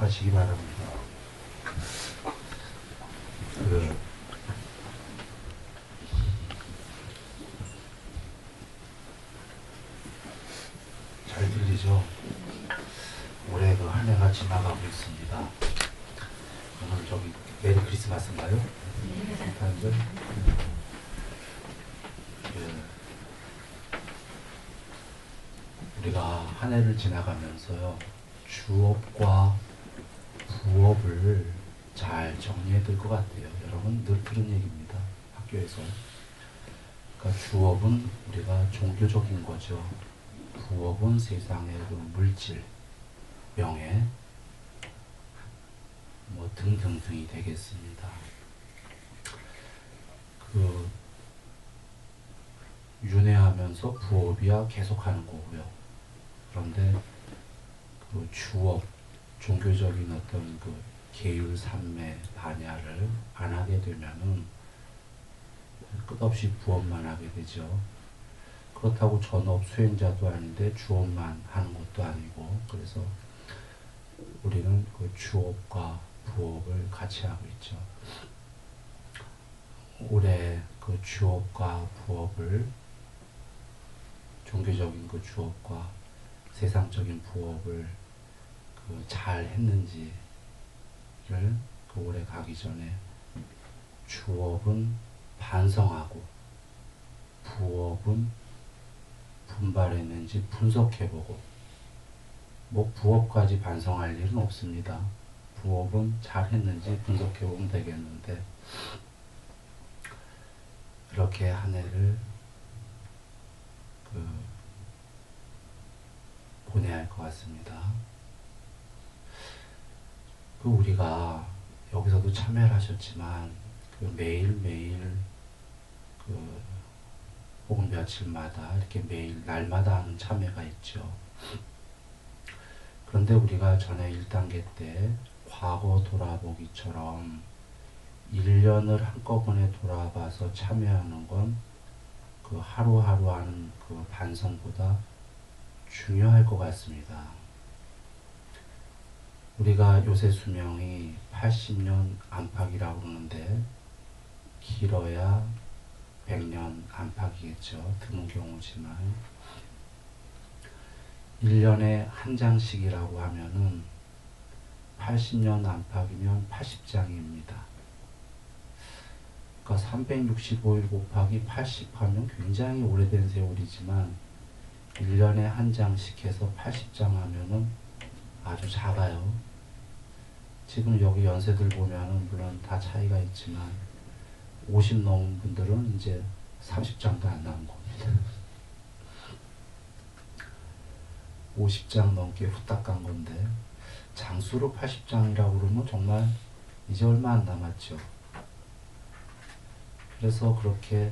기억하시기 바랍니다. 잘 들리죠? 올해 한 해가 지나가고 있습니다. 오늘 메리 크리스마스인가요? 다들 우리가 한 해를 지나가면서요, 주업과 부업을 잘 정리해야 될 것 같아요. 여러분 늘 들은 얘기입니다. 학교에서. 그러니까 주업은 우리가 종교적인 거죠. 부업은 세상의 물질, 명예, 등등등이 되겠습니다. 윤회하면서 부업이야 계속하는 거고요. 그런데 주업, 종교적인 어떤 계율, 삼매, 반야를 안 하게 되면은 끝없이 부업만 하게 되죠. 그렇다고 전업 수행자도 아닌데 주업만 하는 것도 아니고, 그래서 우리는 주업과 부업을 같이 하고 있죠. 올해 주업과 부업을, 종교적인 주업과 세상적인 부업을 잘 했는지를 올해 가기 전에 주업은 반성하고 부업은 분발했는지 분석해보고, 부업까지 반성할 일은 없습니다. 부업은 잘했는지 분석해보면 되겠는데, 이렇게 한 해를 보내야 할 것 같습니다. 우리가 여기서도 참여를 하셨지만 매일매일 혹은 며칠마다 이렇게 매일 날마다 하는 참여가 있죠. 그런데 우리가 전에 1단계 때 과거 돌아보기처럼 1년을 한꺼번에 돌아봐서 참여하는 건 하루하루 하는 반성보다 중요할 것 같습니다. 우리가 요새 수명이 80년 안팎이라고 그러는데 길어야 100년 안팎이겠죠. 드문 경우지만 1년에 한 장씩이라고 하면은 80년 안팎이면 80장입니다. 그러니까 365일 곱하기 80 하면 굉장히 오래된 세월이지만 1년에 한 장씩 해서 80장 하면은 아주 작아요. 지금 여기 연세들 보면은 물론 다 차이가 있지만 50 넘은 분들은 이제 30장도 안 나온 겁니다. 50장 넘게 후딱 간 건데, 장수로 80장이라고 그러면 정말 이제 얼마 안 남았죠. 그래서 그렇게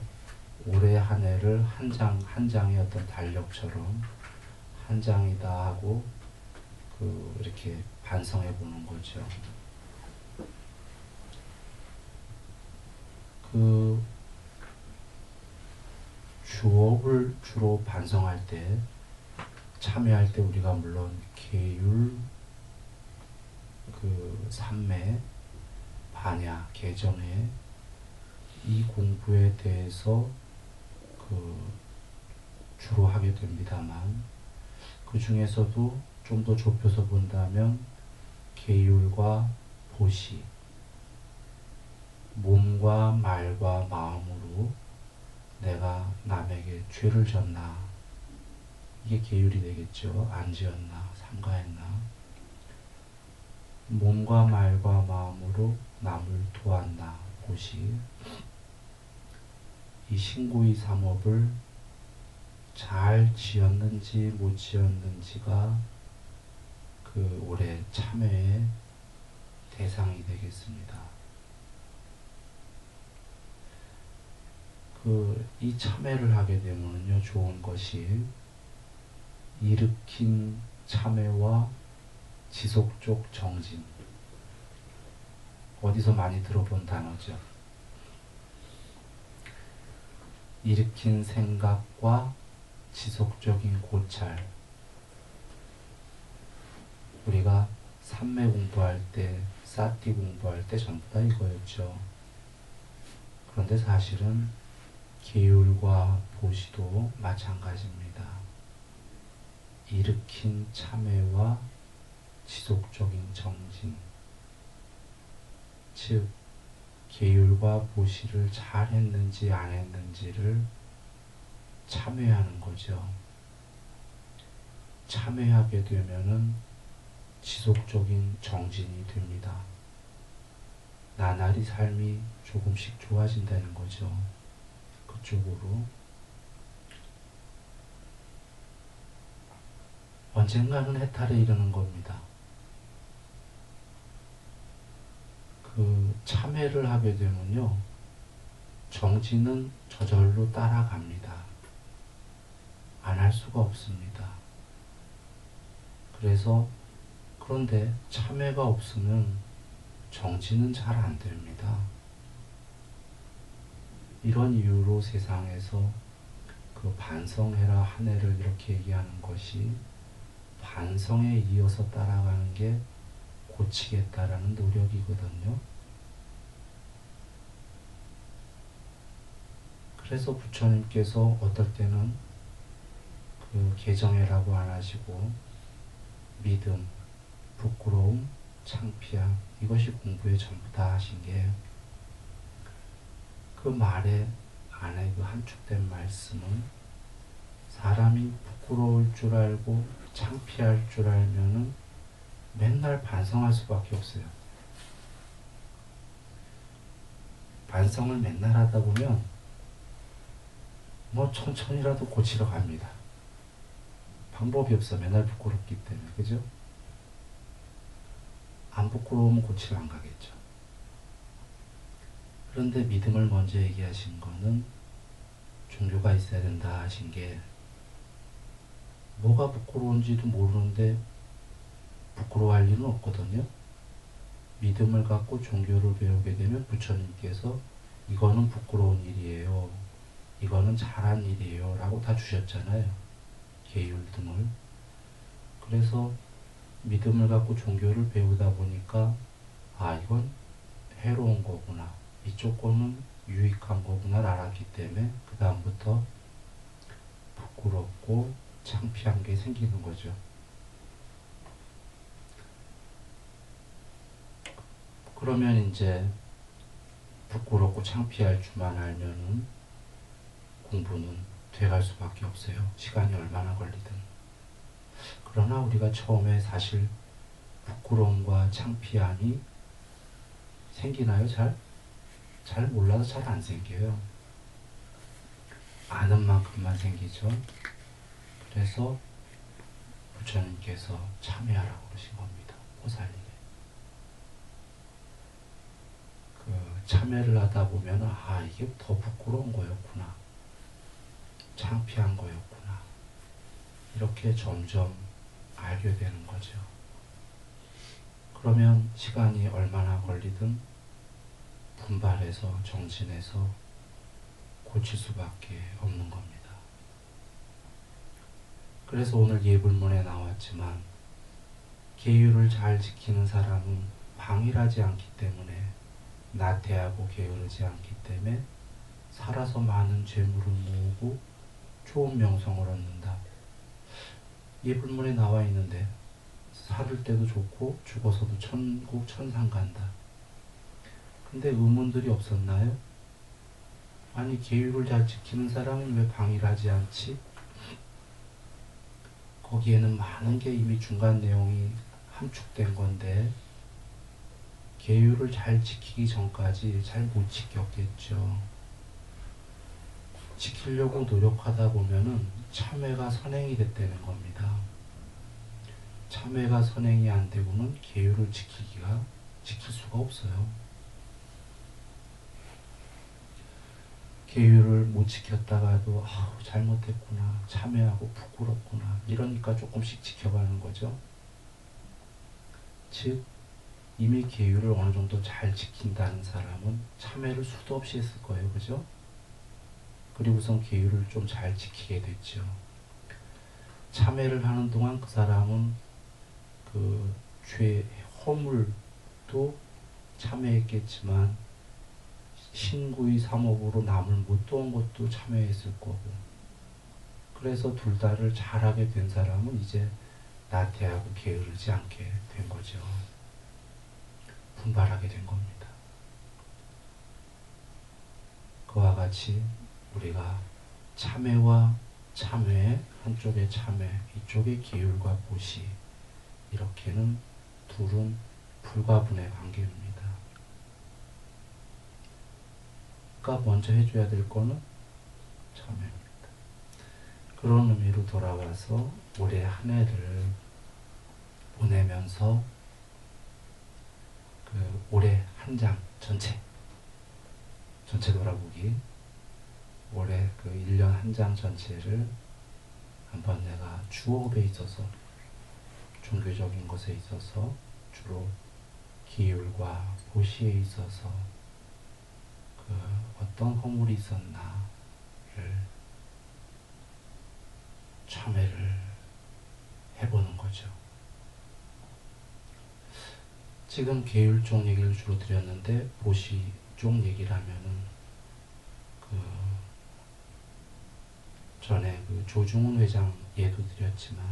올해 한 해를 한 장의 어떤 달력처럼 한 장이다 하고 이렇게 반성해 보는 거죠. 주업을 주로 반성할 때, 참여할 때 우리가 물론 계율, 삼매, 반야, 개정회, 이 공부에 대해서 주로 하게 됩니다만, 그 중에서도 좀 더 좁혀서 본다면 계율과 보시, 몸과 말과 마음으로 내가 남에게 죄를 졌나, 이게 계율이 되겠죠. 안 지었나, 삼가했나. 몸과 말과 마음으로 남을 도왔나, 보시. 이 신고의 삼업을 잘 지었는지 못 지었는지가 올해 참여의 대상이 되겠습니다. 이 참여를 하게 되면요, 좋은 것이 일으킨 참회와 지속적 정진. 어디서 많이 들어본 단어죠. 일으킨 생각과 지속적인 고찰. 우리가 삼매 공부할 때, 사티 공부할 때 전부 다 이거였죠. 그런데 사실은 계율과 보시도 마찬가지입니다. 일으킨 참회와 지속적인 정진, 즉 계율과 보시를 잘 했는지 안 했는지를 참회하는 거죠. 참회하게 되면은 지속적인 정진이 됩니다. 나날이 삶이 조금씩 좋아진다는 거죠. 그쪽으로. 언젠가는 해탈에 이르는 겁니다. 그 참회를 하게 되면요, 정진은 저절로 따라갑니다. 안 할 수가 없습니다. 그런데 참회가 없으면 정진은 잘 안 됩니다. 이런 이유로 세상에서 그 반성해라 한 해를 이렇게 얘기하는 것이 반성에 이어서 따라가는 게 고치겠다라는 노력이거든요. 그래서 부처님께서 어떨 때는 그 개정해라고 안 하시고 믿음, 부끄러움, 창피함, 이것이 공부의 전부 다 하신 게, 그 말에 안에 그 함축된 말씀은 사람이 부끄러울 줄 알고 창피할 줄 알면은 맨날 반성할 수밖에 없어요. 반성을 맨날 하다 보면 뭐 천천히라도 고치러 갑니다. 방법이 없어. 맨날 부끄럽기 때문에. 그죠? 안 부끄러우면 고치러 안 가겠죠. 그런데 믿음을 먼저 얘기하신 거는 종교가 있어야 된다 하신 게, 뭐가 부끄러운지도 모르는데 부끄러워할 일은 없거든요. 믿음을 갖고 종교를 배우게 되면 부처님께서 이거는 부끄러운 일이에요, 이거는 잘한 일이에요 라고 다 주셨잖아요. 계율 등을. 그래서 믿음을 갖고 종교를 배우다 보니까 이건 해로운 거구나, 이쪽 거는 유익한 거구나 알았기 때문에 그 다음부터 부끄럽고 창피한 게 생기는 거죠. 그러면 이제 부끄럽고 창피할 줄만 알면은 공부는 돼갈 수밖에 없어요. 시간이 얼마나 걸리든. 그러나 우리가 처음에 사실 부끄러움과 창피함이 생기나요? 잘 몰라서 잘 안 생겨요. 아는 만큼만 생기죠. 그래서 부처님께서 참여하라고 그러신 겁니다. 보살님에. 그 참여를 하다 보면 이게 더 부끄러운 거였구나, 창피한 거였구나, 이렇게 점점 알게 되는 거죠. 그러면 시간이 얼마나 걸리든 분발해서 정진해서 고칠 수밖에 없는 겁니다. 그래서 오늘 예불문에 나왔지만 계율을 잘 지키는 사람은 방일하지 않기 때문에, 나태하고 게으르지 않기 때문에 살아서 많은 재물을 모으고 좋은 명성을 얻는다. 예불문에 나와 있는데 살을 때도 좋고 죽어서도 천국 천상 간다. 근데 의문들이 없었나요? 아니, 계율을 잘 지키는 사람은 왜 방일하지 않지? 거기에는 많은 게 이미 중간 내용이 함축된 건데 계율을 잘 지키기 전까지 잘 못 지켰겠죠. 지키려고 노력하다 보면은 참회가 선행이 됐다는 겁니다. 참회가 선행이 안 되고는 계율을 지킬 수가 없어요. 계율을 못 지켰다가도 잘못했구나, 참회하고 부끄럽구나, 이러니까 조금씩 지켜가는 거죠. 즉 이미 계율을 어느 정도 잘 지킨다는 사람은 참회를 수도 없이 했을 거예요. 그죠? 그리고선 계율을 좀 잘 지키게 됐죠. 참회를 하는 동안 그 사람은 그 허물도 참여했겠지만 신구의 삼업으로 남을 못 도운 것도 참여했을 거고, 그래서 둘 다를 잘하게 된 사람은 이제 나태하고 게으르지 않게 된 거죠. 분발하게 된 겁니다. 그와 같이 우리가 참회와 참회, 한쪽의 참회, 이쪽의 기율과 보시, 이렇게는 둘은 불가분의 관계입니다. 그러니까 먼저 해줘야 될 거는 참회입니다. 그런 의미로 돌아와서 올해 한 해를 보내면서 그 올해 한 장 전체 돌아보기, 올해 그 1년 한 장 전체를 한번 내가 주업에 있어서, 종교적인 것에 있어서 주로 기율과 보시에 있어서 그 어떤 허물이 있었나를 참회를 해보는 거죠. 지금 계율 쪽 얘기를 주로 드렸는데, 보시 쪽 얘기라면은 그 전에 그 조중훈 회장 예도 드렸지만,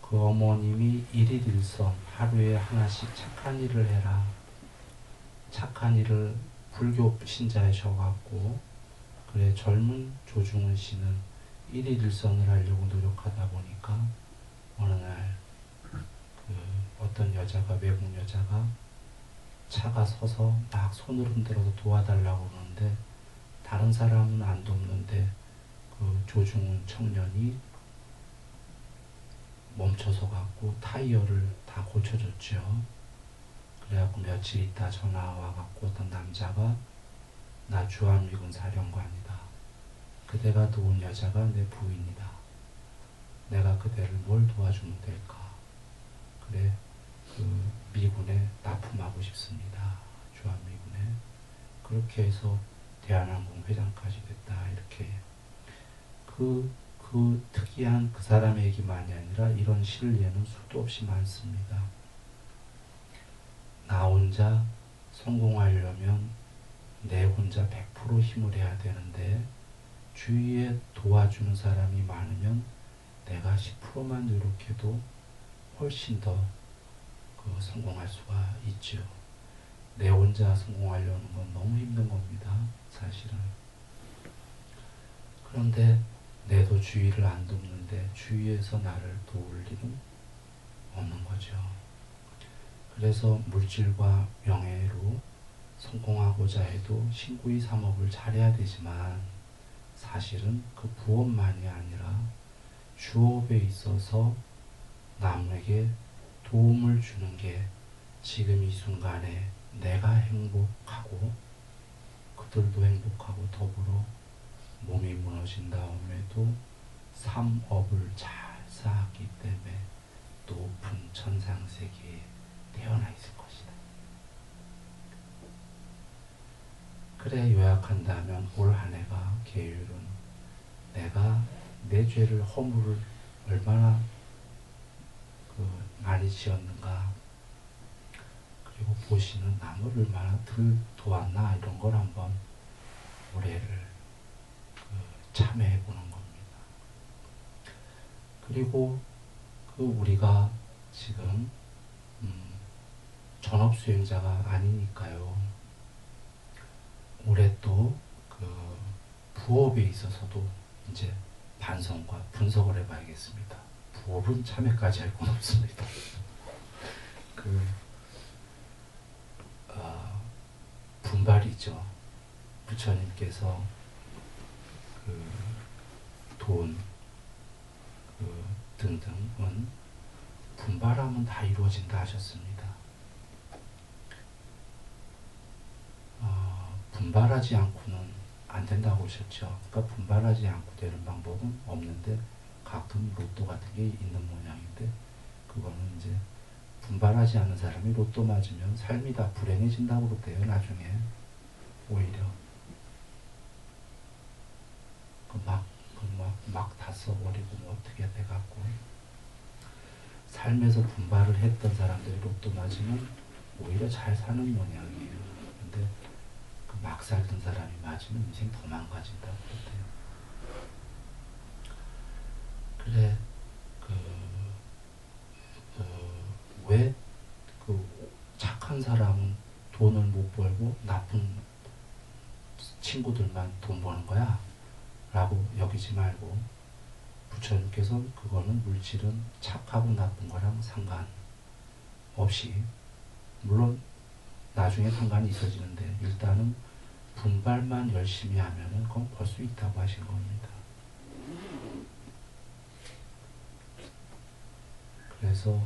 그 어머님이 일일일선 하루에 하나씩 착한 일을 해라, 착한 일을, 불교 신자이셔갖고 그래 젊은 조중훈 씨는 일일일선을 하려고 노력하다 보니까 어느 날 그 어떤 여자가, 외국 여자가 차가 서서 막 손을 흔들어서 도와달라고 그러는데 다른 사람은 안 돕는데 그 조중훈 청년이 멈춰서 갖고 타이어를 다 고쳐줬죠. 그래갖고 며칠 있다 전화 와갖고 어떤 남자가, 나 주한미군 사령관이다. 그대가 도운 여자가 내 부인이다. 내가 그대를 뭘 도와주면 될까? 그래, 그 미군에 납품하고 싶습니다. 주한미군에. 그렇게 해서 대한항공 회장까지 됐다. 이렇게 그 특이한 그 사람의 얘기만이 아니라 이런 실례는 수도 없이 많습니다. 나 혼자 성공하려면 내 혼자 100% 힘을 해야 되는데 주위에 도와주는 사람이 많으면 내가 10%만 노력해도 훨씬 더 성공할 수가 있죠. 내 혼자 성공하려는 건 너무 힘든 겁니다, 사실은. 그런데 내도 주위를 안 돕는데 주위에서 나를 도울 일은 없는 거죠. 그래서 물질과 명예로 성공하고자 해도 신구의 삼업을 잘해야 되지만, 사실은 그 부업만이 아니라 주업에 있어서 남에게 도움을 주는 게 지금 이 순간에 내가 행복하고 그들도 행복하고 더불어 몸이 무너진 다음에도 삼업을 잘 쌓았기 때문에 높은 천상세계에 태어나 있을 것이다. 그래, 요약한다면 올 한 해가 계율은 내가 내 죄를, 허물을 얼마나 많이 지었는가, 그리고 보시는 남을 얼마나 덜 도왔나, 이런 걸 한번 올해를 참여해 보는 겁니다. 그리고 우리가 지금 전업수행자가 아니니까요. 올해 또 부업에 있어서도 이제 반성과 분석을 해봐야겠습니다. 부업은 참여까지 할 건 없습니다. 분발이죠. 부처님께서 돈 등등은 분발하면 다 이루어진다 하셨습니다. 분발하지 않고는 안 된다고 하셨죠. 그러니까 분발하지 않고 되는 방법은 없는데, 가끔 로또 같은 게 있는 모양인데, 그거는 이제 분발하지 않는 사람이 로또 맞으면 삶이 다 불행해진다고 그러대요. 나중에 오히려 막 다 써버리고 뭐 어떻게 돼갖고. 삶에서 분발을 했던 사람들이 로또 맞으면 오히려 잘 사는 모양이에요. 근데 그 막 살던 사람이 맞으면 인생 더 망가진다고 그랬대요. 그래, 왜 그 착한 사람은 돈을 못 벌고 나쁜 친구들만 돈 버는 거야? 라고 여기지 말고 부처님께서는 그거는 물질은 착하고 나쁜 거랑 상관없이, 물론 나중에 상관이 있어지는데 일단은 분발만 열심히 하면은 그건 벌 수 있다고 하신 겁니다. 그래서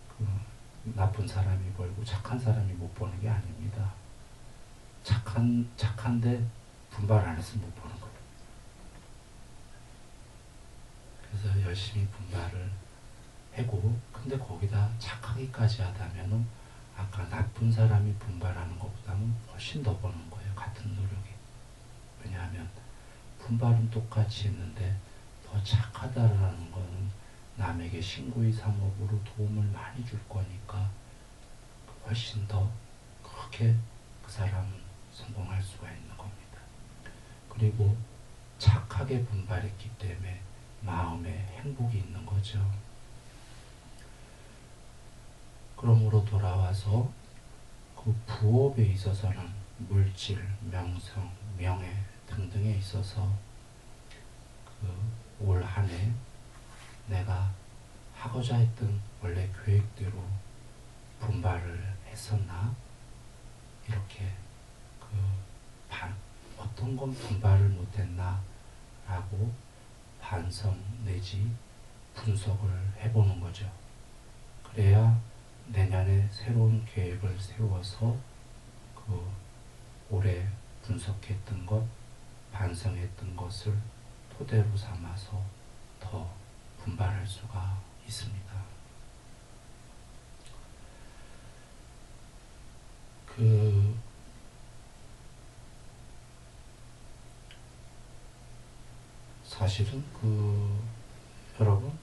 그 나쁜 사람이 벌고 착한 사람이 못 버는 게 아닙니다. 착한데 분발 안 했으면 못 버는 거예요. 그래서 열심히 분발을 하고, 근데 거기다 착하기까지 하다면은 아까 나쁜 사람이 분발하는 것보다는 훨씬 더 버는 거예요. 같은 노력이. 왜냐하면 분발은 똑같이 했는데 더 착하다라는 거는 남에게 신구의 삼업으로 도움을 많이 줄 거니까 훨씬 더 그렇게 그 사람은 성공할 수가 있는 겁니다. 그리고 착하게 분발했기 때문에 마음에 행복이 있는 거죠. 그러므로 돌아와서 그 부업에 있어서는 물질, 명성, 명예 등등에 있어서 그 올 한 해 내가 하고자 했던 원래 계획대로 분발을 했었나? 이렇게 어떤 건 분발을 못했나? 라고 반성 내지 분석을 해보는 거죠. 그래야 내년에 새로운 계획을 세워서 그 올해 분석했던 것, 반성했던 것을 토대로 삼아서 더 분발할 수가 있습니다. 사실은 여러분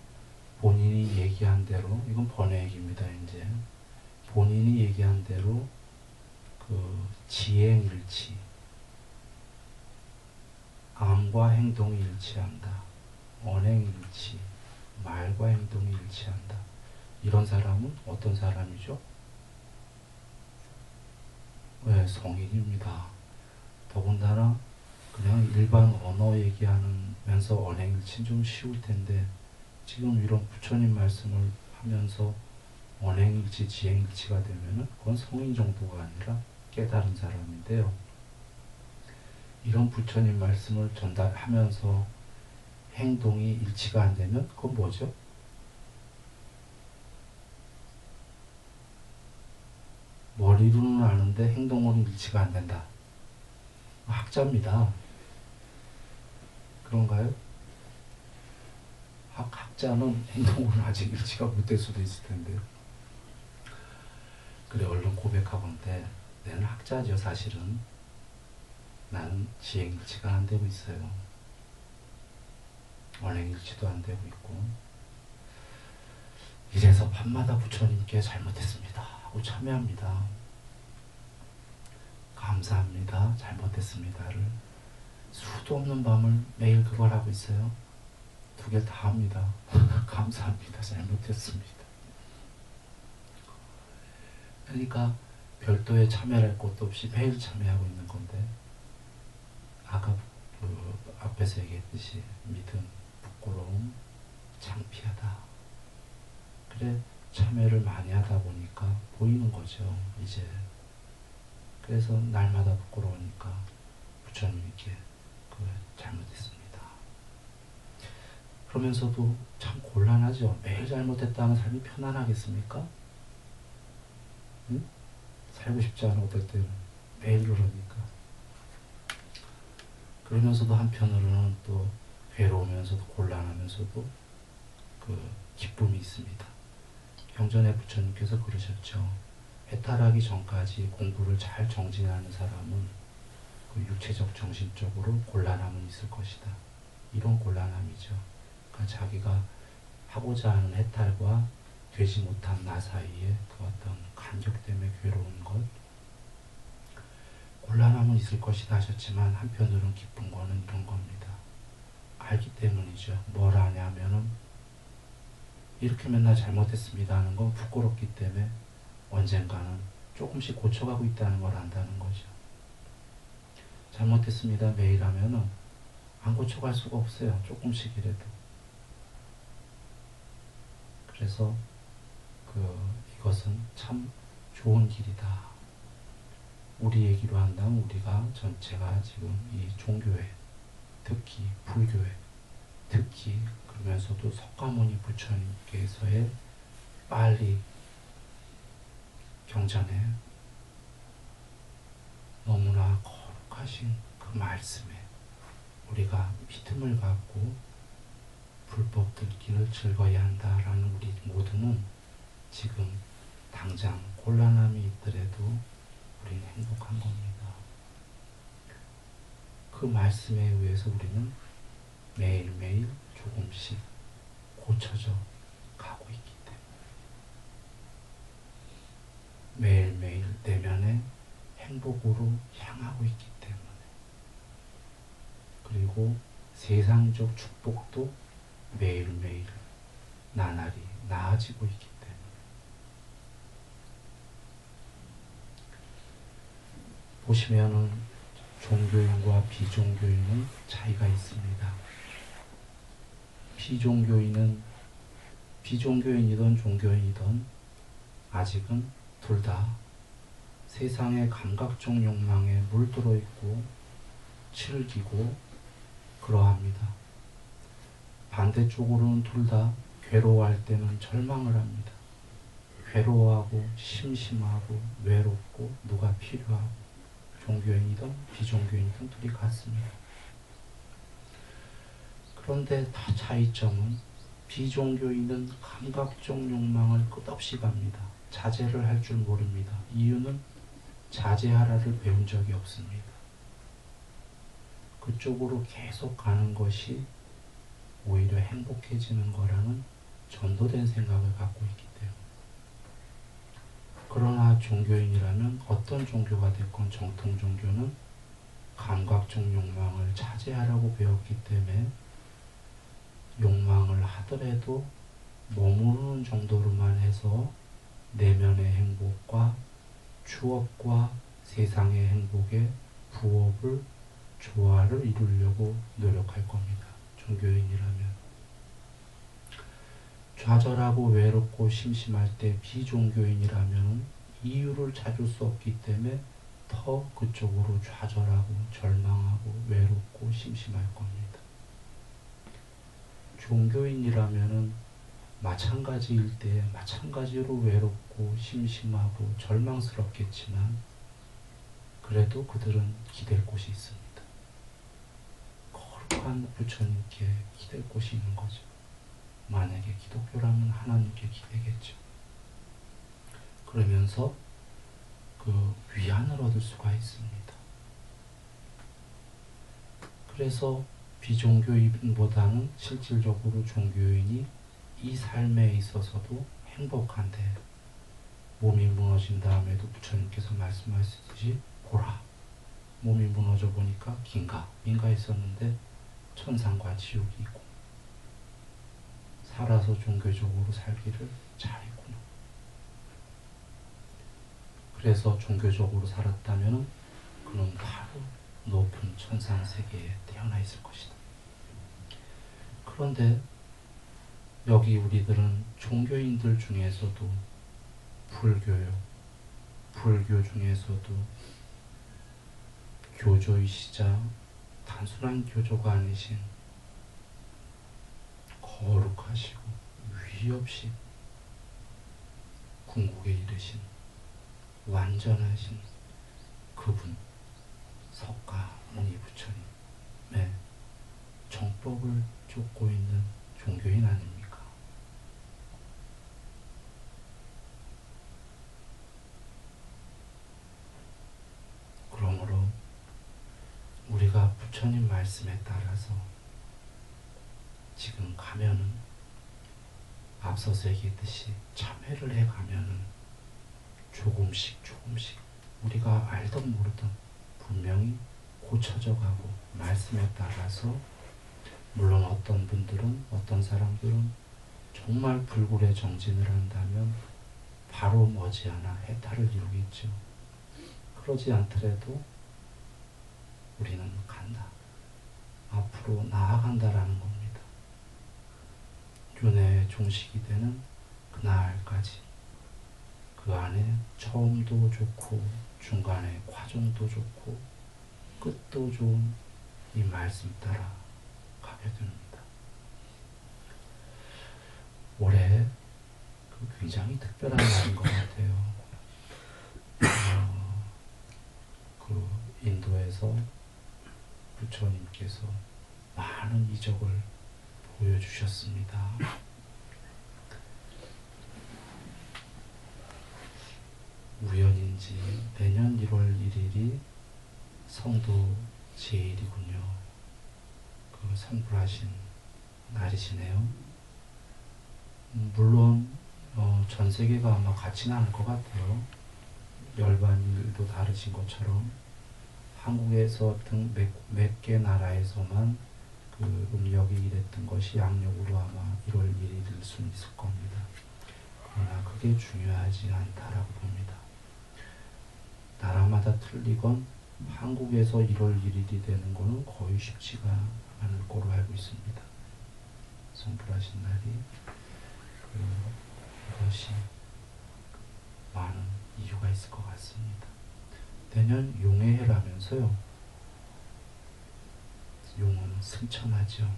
본인이 얘기한 대로, 이건 번외 얘기입니다. 이제 본인이 얘기한 대로 지행일치, 암과 행동이 일치한다, 언행일치, 말과 행동이 일치한다. 이런 사람은 어떤 사람이죠? 왜? 성인입니다. 더군다나 그냥 일반 언어 얘기하면서 언행일치는 좀 쉬울 텐데 지금 이런 부처님 말씀을 하면서 언행일치, 지행일치가 되면은 그건 성인 정도가 아니라 깨달은 사람인데요. 이런 부처님 말씀을 전달하면서 행동이 일치가 안 되면 그건 뭐죠? 머리로는 아는데 행동으로는 일치가 안 된다. 학자입니다. 그런가요? 학자는 행동으로는 아직 일치가 못 될 수도 있을 텐데요. 그래, 얼른 고백하건대 나는 학자죠. 사실은 나는 지행일치가 안 되고 있어요. 언행일치도 안 되고 있고, 이래서 밤마다 부처님께 잘못했습니다 하고 참여합니다. 감사합니다, 잘못했습니다를 수도 없는 밤을 매일 그걸 하고 있어요. 두 개 다 합니다. 감사합니다, 잘못했습니다. 그러니까 별도의 참여할 것도 없이 매일 참여하고 있는 건데, 아까 앞에서 얘기했듯이 믿음, 부끄러움, 창피하다. 그래, 참여를 많이 하다 보니까 보이는 거죠, 이제. 그래서 날마다 부끄러우니까 부처님께 잘못했습니다. 그러면서도 참 곤란하죠. 매일 잘못했다는 삶이 편안하겠습니까? 응? 살고 싶지 않아, 어떨 때는. 매일 그러니까. 그러면서도 한편으로는 또 괴로우면서도 곤란하면서도 기쁨이 있습니다. 경전의 부처님께서 그러셨죠. 해탈하기 전까지 공부를 잘 정진하는 사람은 육체적, 정신적으로 곤란함은 있을 것이다. 이런 곤란함이죠. 그러니까 자기가 하고자 하는 해탈과 되지 못한 나 사이에 그 어떤 간격 때문에 괴로운 것, 곤란함은 있을 것이다 하셨지만 한편으로는 기쁜 거는 이런 겁니다. 알기 때문이죠. 뭘 아냐면은 이렇게 맨날 잘못했습니다 하는 건 부끄럽기 때문에 언젠가는 조금씩 고쳐가고 있다는 걸 안다는 거죠. 잘못했습니다 매일 하면은 안 고쳐갈 수가 없어요. 조금씩이라도. 그래서 이것은 참 좋은 길이다. 우리 얘기로 한다면 우리가 전체가 지금 이 종교회, 특히 불교회, 특히 그러면서도 석가모니 부처님께서의 빨리 경전에 너무나 거룩하신 그 말씀에 우리가 믿음을 갖고 불법들 길을 즐거이 한다라는 우리 모두는 지금 당장 곤란함이 있더라도 우리는 행복한 겁니다. 그 말씀에 의해서 우리는 매일매일 조금씩 고쳐져 가고 있기 때문에 매일매일 내면의 행복으로 향하고 있기 때문에 그리고 세상적 축복도 매일매일 나날이 나아지고 있기 때문에 보시면은 종교인과 비종교인은 차이가 있습니다. 비종교인이든 종교인이든 아직은 둘 다 세상의 감각적 욕망에 물들어 있고 즐기고 그러합니다. 반대쪽으로는 둘 다 괴로워할 때는 절망을 합니다. 괴로워하고 심심하고 외롭고 누가 필요하고 종교인이든 비종교인이든 둘이 같습니다. 그런데 다 차이점은 비종교인은 감각적 욕망을 끝없이 갑니다. 자제를 할 줄 모릅니다. 이유는 자제하라를 배운 적이 없습니다. 그쪽으로 계속 가는 것이 오히려 행복해지는 거라는 전도된 생각을 갖고 있기 때문에 그러나 종교인이라면 어떤 종교가 됐건 정통 종교는 감각적 욕망을 자제하라고 배웠기 때문에 욕망을 하더라도 머무르는 정도로만 해서 내면의 행복과 추억과 세상의 행복에 부업을 조화를 이루려고 노력할 겁니다. 종교인이라면 좌절하고 외롭고 심심할 때 비종교인이라면 이유를 찾을 수 없기 때문에 더 그쪽으로 좌절하고 절망하고 외롭고 심심할 겁니다. 종교인이라면 마찬가지일 때 마찬가지로 외롭고 심심하고 절망스럽겠지만 그래도 그들은 기댈 곳이 있습니다. 거룩한 부처님께 기댈 곳이 있는 거죠. 만약에 기독교라면 하나님께 기대겠죠. 그러면서 그 위안을 얻을 수가 있습니다. 그래서 비종교인보다는 실질적으로 종교인이 이 삶에 있어서도 행복한데 몸이 무너진 다음에도 부처님께서 말씀하셨듯이 보라 몸이 무너져 보니까 민가 있었는데 천상과 지옥이 있고 살아서 종교적으로 살기를 잘했구나. 그래서 종교적으로 살았다면 그는 바로 높은 천상 세계에 태어나 있을 것이다. 그런데 여기 우리들은 종교인들 중에서도 불교 중에서도 교조이시자 단순한 교조가 아니신 거룩하시고 위 없이 궁극에 이르신 완전하신 그분 석가모니 부처님의 정법을 쫓고 있는 종교인 아닙니까? 그러므로 우리가 부처님 말씀에 따라서 지금 가면은 앞서서 얘기했듯이 참회를 해가면은 조금씩 우리가 알던 모르던 분명히 고쳐져 가고, 말씀에 따라서 물론 어떤 분들은, 어떤 사람들은 정말 불굴의 정진을 한다면 바로 머지않아 해탈을 이루겠죠. 그러지 않더라도 우리는 간다, 앞으로 나아간다라는 겁니다. 윤회의 종식이 되는 그날까지 그 안에 처음도 좋고 중간에 과정도 좋고 끝도 좋은 이 말씀 따라 가게 됩니다. 올해 굉장히 특별한 날인 것 같아요. 그 인도에서 부처님께서 많은 이적을 보여주셨습니다. 우연인지 내년 1월 1일이 성도 제일이군요. 그 성불하신 날이시네요. 물론 전 세계가 아마 같지는 않을 것 같아요. 열반일도 다르신 것처럼 한국에서 등 몇 개 나라에서만 그 음력이 이랬던 것이 양력으로 아마 1월 1일일 수 있을 겁니다. 그러나 그게 중요하지 않다라고 봅니다. 나라마다 틀리건 한국에서 1월 1일이 되는 것은 거의 쉽지가 않을 거로 알고 있습니다. 성불하신 날이 그것이 많은 이유가 있을 것 같습니다. 내년 용해라면서요. 용은 승천하죠.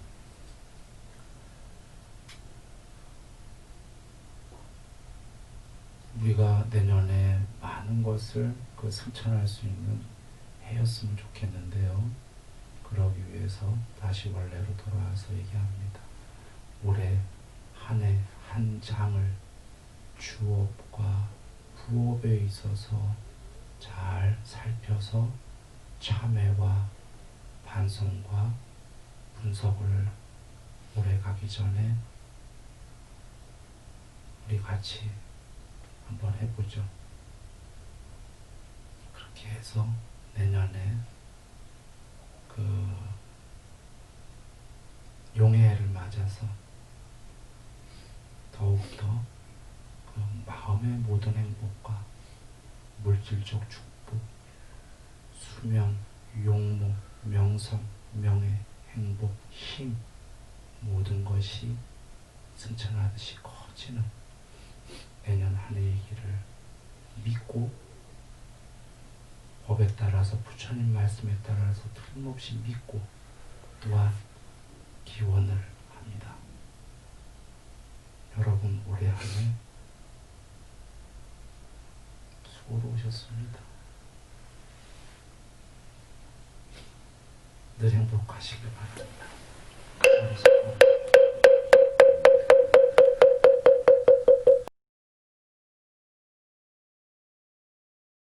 우리가 내년에 많은 것을 승천할 수 있는 해였으면 좋겠는데요. 그러기 위해서 다시 원래로 돌아와서 얘기합니다. 올해 한 해 한 장을 주업과 부업에 있어서 잘 살펴서 참회와 반성과 분석을 올해 가기 전에 우리 같이 한번 해보죠. 그렇게 해서 내년에 그 용해를 맞아서 더욱더 그 마음의 모든 행복과 물질적 축복, 수명, 용모, 명성, 명예, 행복, 힘, 모든 것이 승천하듯이 커지는 내년 한 해의 길을 믿고, 법에 따라서 부처님 말씀에 따라서 틀림없이 믿고 또한 기원을 합니다. 여러분 올해 한 해 수고로우셨습니다. 늘 행복하시길 바랍니다. 감사합니다.